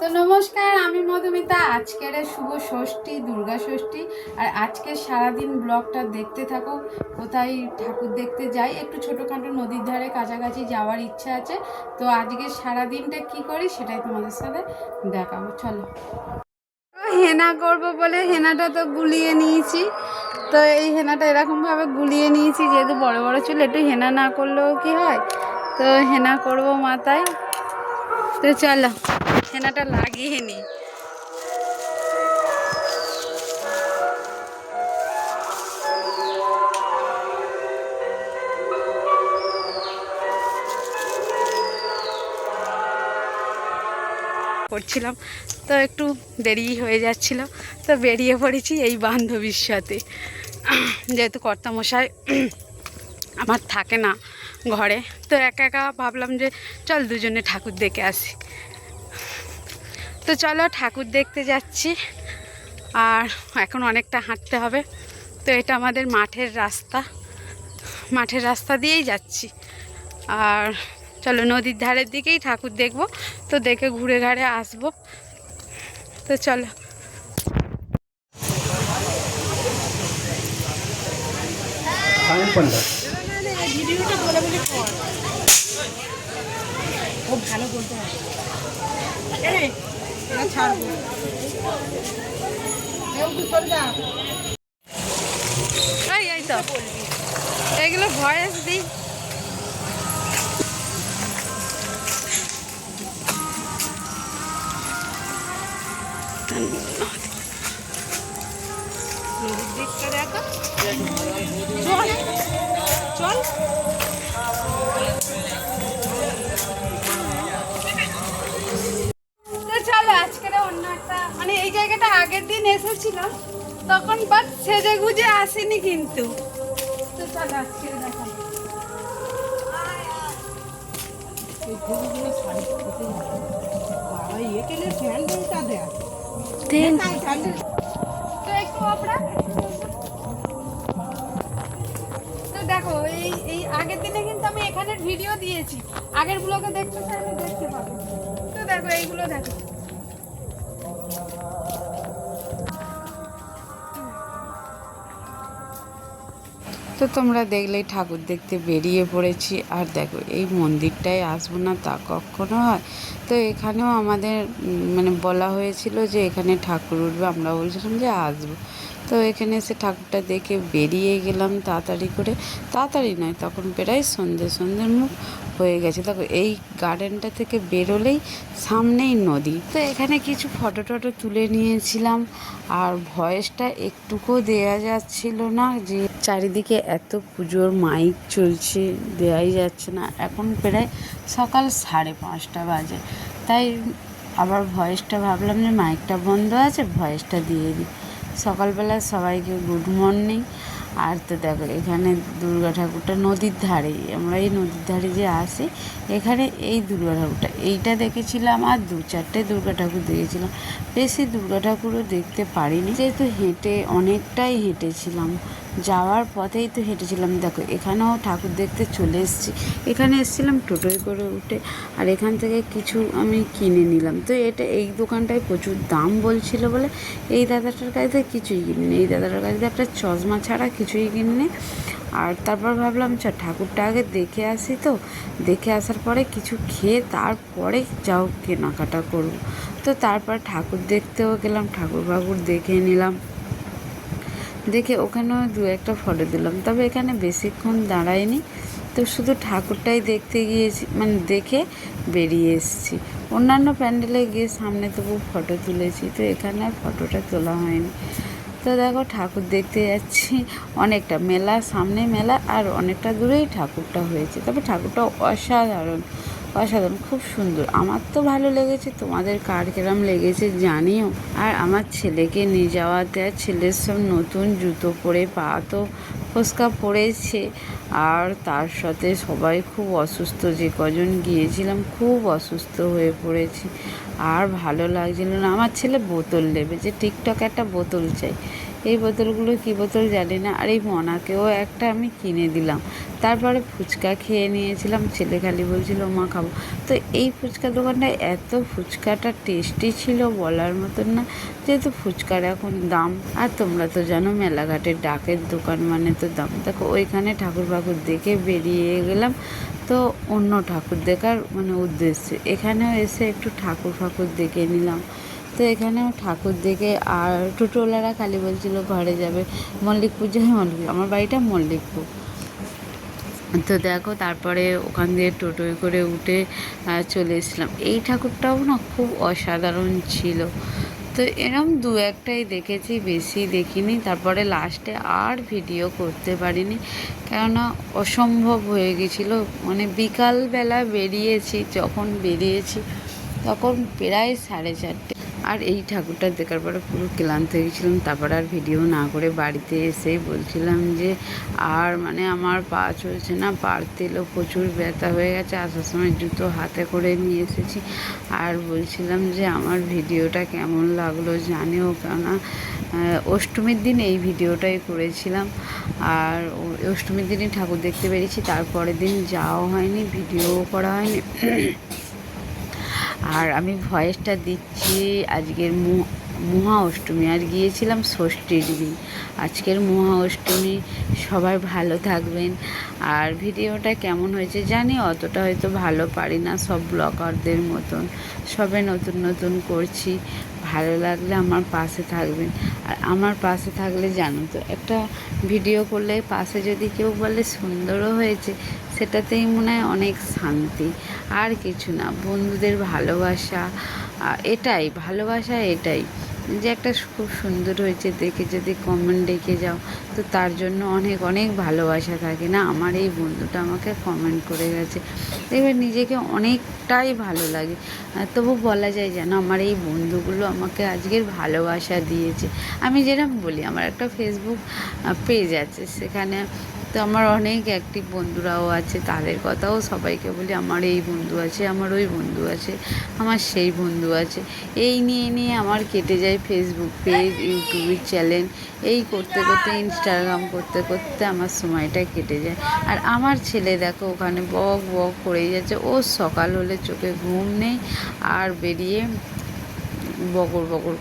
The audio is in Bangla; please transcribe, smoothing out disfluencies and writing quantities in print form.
তো নমস্কার, আমি মধুমিতা। আজকের শুভ ষষ্ঠী, দুর্গা ষষ্ঠী। আর আজকে সারাদিন ব্লগটা দেখতে থাকো। কোথায় ঠাকুর দেখতে যাই, একটু ছোটোখাটো নদীর ধারে কাছাকাছি যাওয়ার ইচ্ছা আছে। তো আজকে সারাদিনটা কি করি সেটাই তোমাদের সাথে দেখাবো, চলো। হেনা করব বলে হেনাটা তো গুলিয়ে নিয়েছি। তো এই হেনাটা এরকমভাবে গুলিয়ে নিয়েছি, যেহেতু বড় বড় চুল, একটু হেনা না করলেও কি হয়। তো হেনা করব মাথায়। তো চলো হেনাটা লাগিয়ে নিই। করছিলাম তো একটু দেরি হয়ে যাচ্ছিল, তো বেরিয়ে পড়েছি এই বান্ধবীর সাথে। যেহেতু কর্তামশাই আমার থাকে না ঘরে, তো একা একা ভাবলাম যে চল দুজনে ঠাকুর দেখে আসি। তো চলো ঠাকুর দেখতে যাচ্ছি। আর এখন অনেকটা হাঁটতে হবে। তো এটা আমাদের মাঠের রাস্তা দিয়েই যাচ্ছি। আর চলো নদীর ধারের দিকেই ঠাকুর দেখব, তো দেখে ঘুরে ঘাড়ে আসবো। তো চলো। এই তো এগুলো ভয়েস দিই। নদীর দিকটা দেখো, চল চল। তো চলো আজকের অন্য একটা, মানে এই জায়গাটা আগের দিন এসেছিলাম তখন, বাট সেজে গুজে আসেনি কিন্তু। তো চলো আজকে দেখো। তো একটু আপনার তো দেখো, এই আগের দিনে কিন্তু আমি এখানের ভিডিও দিয়েছি, আগের ব্লগে দেখতে চাইলে দেখতে পাবো। তো দেখো এইগুলো দেখো। তো তোমরা দেখলেই ঠাকুর দেখতে বেরিয়ে পড়েছি। আর দেখো এই মন্দিরটায় আসবো না তা কখনো হয়। তো এখানেও আমাদের মানে বলা হয়েছিল যে এখানে ঠাকুর উঠবে, আমরা বলছিলাম যে আসবো। তো এখানে এসে ঠাকুরটা দেখে বেরিয়ে গেলাম তাড়াতাড়ি করে। তাড়াতাড়ি নয়, তখন প্রায় সন্ধ্যের মুখ হয়ে গেছে। দেখো এই গার্ডেনটা থেকে বেরোলেই সামনেই নদী। তো এখানে কিছু ফটো টটো তুলে নিয়েছিলাম। আর ভয়েসটা একটুকুও দেয়া যাচ্ছিল না, যে চারিদিকে এত পুজোর মাইক চলছে, দেওয়াই যাচ্ছে না। এখন প্রায় সকাল 5:30 বাজে, তাই আবার ভয়েসটা ভাবলাম যে মাইকটা বন্ধ আছে, ভয়েসটা দিয়ে দিই। সকালবেলা সবাইকে গুড মর্নিং। আর তো দেখো এখানে দুর্গা ঠাকুরটা নদীর ধারেই, আমরা এই নদীর ধারে যে আসি এখানে এই দুর্গা ঠাকুরটা এইটা দেখেছিলাম। আর 2-4টে দুর্গা ঠাকুর দেখেছিলাম, বেশি দুর্গা ঠাকুরও দেখতে পারিনি, যেহেতু অনেকটাই হেঁটেছিলাম, যাওয়ার পথেই তো হেঁটেছিলাম। দেখো এখানেও ঠাকুর দেখতে চলে এসেছি। এখানে এসেছিলাম টোটোয় করে উঠে, আর এখান থেকে কিছু আমি কিনে নিলাম। তো এই দোকানটায় প্রচুর দাম বলছিল বলে এই দাদাটার কাছে কিছুই কিনিনি। এই দাদাটার কাছে একটা চশমা ছাড়া কিছুই কিনিনি। আর তারপর ভাবলাম ঠাকুরটা আগে দেখে আসি। তো দেখে আসার পরে কিছু খেয়ে তারপরে যাও কেনাকাটা করব। তো তারপর ঠাকুর দেখতেও গেলাম, ঠাকুর দেখে নিলাম। দেখে ওখানেও 2-একটা ফটো দিলাম, তবে এখানে বেশিক্ষণ দাঁড়াইনি। তো শুধু ঠাকুরটাই দেখতে গিয়েছি, মানে দেখে বেরিয়ে এসেছি। অন্যান্য প্যান্ডেলে গিয়ে সামনে তবু ফটো তুলেছি, তো এখানে আর ফটোটা তোলা হয়নি। তো দেখো ঠাকুর দেখতে যাচ্ছি, অনেকটা মেলা, সামনে মেলা, আর অনেকটা দূরেই ঠাকুরটা হয়েছে। তবে ঠাকুরটা অসাধারণ, খুব সুন্দর। আমার তো ভালো লেগেছে, তোমাদের কার কিরম লেগেছে জানিও। আর আমার ছেলেকে নিয়ে যাওয়াতে, আর ছেলের সব নতুন জুতো পরে, পা তো ফোসকা পড়েছে। আর তার সাথে সবাই খুব অসুস্থ, যে কজন গিয়েছিলাম খুব অসুস্থ হয়ে পড়েছি, আর ভালো লাগছিল না। আমার ছেলে বোতল নেবে, যে টিকটক একটা বোতল চাই। এই বোতলগুলো কী বোতল জানি না। আর এই মনাকেও একটা আমি কিনে দিলাম। তারপরে ফুচকা খেয়ে নিয়েছিলাম, ছেলে খালি বলছিল মা খাবো। তো এই ফুচকা দোকানটায় এত ফুচকাটা টেস্টি ছিল বলার মতন না, যেহেতু ফুচকার এখন দাম। আর তোমরা তো জানো মেলাঘাটের ডাকের দোকান মানে তো দাম। দেখো ওইখানে ঠাকুর ফাকুর দেখে বেরিয়ে গেলাম, তো অন্য ঠাকুর দেখার মানে উদ্দেশ্যে এখানেও এসে একটু ঠাকুর ফাকুর দেখে নিলাম। তো এখানেও ঠাকুর দেখে, আর টোটোওয়ালারা খালি বলছিল ঘরে যাবে, মল্লিকপুর যাবে, আমার বাড়িটা মল্লিকপুর। তো দেখো তারপরে ওখান দিয়ে টোটোয় করে উঠে চলে এসেছিলাম। এই ঠাকুরটাও না খুব অসাধারণ ছিল। তো এরম দু একটাই দেখেছি, বেশি দেখিনি। তারপরে লাস্টে আর ভিডিও করতে পারিনি, কেননা অসম্ভব হয়ে গেছিলো। মানে বিকালবেলা বেরিয়েছি, যখন বেরিয়েছি তখন প্রায় 4:30। আর এই ঠাকুরটা দেখার পরে পুরো ক্লান্ত হয়ে গেছিলাম। তারপর আর ভিডিও না করে বাড়িতে এসেই বলছিলাম যে আর মানে আমার পা চলছে না, পার তেলও প্রচুর ব্যথা হয়ে গেছে। আসার সময় জুতো হাতে করে নিয়ে এসেছি। আর বলছিলাম যে আমার ভিডিওটা কেমন লাগলো জানিও, কেননা অষ্টমীর দিন এই ভিডিওটাই করেছিলাম। আর অষ্টমীর দিনই ঠাকুর দেখতে বেরিয়েছি, তারপরের দিন যাওয়া হয়নি, ভিডিও করা হয়নি। আর আমি ভয়েসটা দিচ্ছি আজকের মহা অষ্টমী, আর গিয়েছিলাম ষষ্ঠীর দিন। আজকের মহা অষ্টমী। সবাই ভালো থাকবেন। আর ভিডিওটা কেমন হয়েছে জানি অতটা হয়তো ভালো পারি না, সব ব্লগারদের মতন সবে নতুন নতুন করছি। ভালো লাগলে আমার পাশে থাকবেন। আর আমার পাশে থাকলে জানো তো, একটা ভিডিও করলে পাশে যদি কেউ বলে সুন্দরও হয়েছে, সেটাতেই মনে হয় অনেক শান্তি, আর কিছু না। বন্ধুদের ভালোবাসা, এটাই ভালোবাসা, এটাই যে একটা খুব সুন্দর হয়েছে দেখে যদি কমেন্ট রেখে যাও, তো তার জন্য অনেক অনেক ভালোবাসা থাকে না। আমার এই বন্ধুটা আমাকে কমেন্ট করে গেছে, দেখবে নিজেকে অনেকটাই ভালো লাগে। তবু বলা যায় যেন আমার এই বন্ধুগুলো আমাকে আজকের ভালোবাসা দিয়েছে। আমি যেরকম বলি, আমার একটা ফেসবুক পেজ আছে, সেখানে তো আমার অনেক অ্যাক্টিভ বন্ধুরাও আছে, তাদের কথাও সবাইকে বলি আমার এই বন্ধু আছে, আমার ওই বন্ধু আছে, আমার সেই বন্ধু আছে। এই নিয়ে নিয়ে আমার কেটে যায় ফেসবুক পেজ, ইউটিউবের চ্যানেল, এই করতে করতে, ইনস্টাগ্রাম করতে করতে আমার সময়টা কেটে যায়। আর আমার ছেলে দেখো ওখানে বক বক করেই যাচ্ছে। ও সকাল হলে চোখে ঘুম নেই, আর বেরিয়ে বকর বকর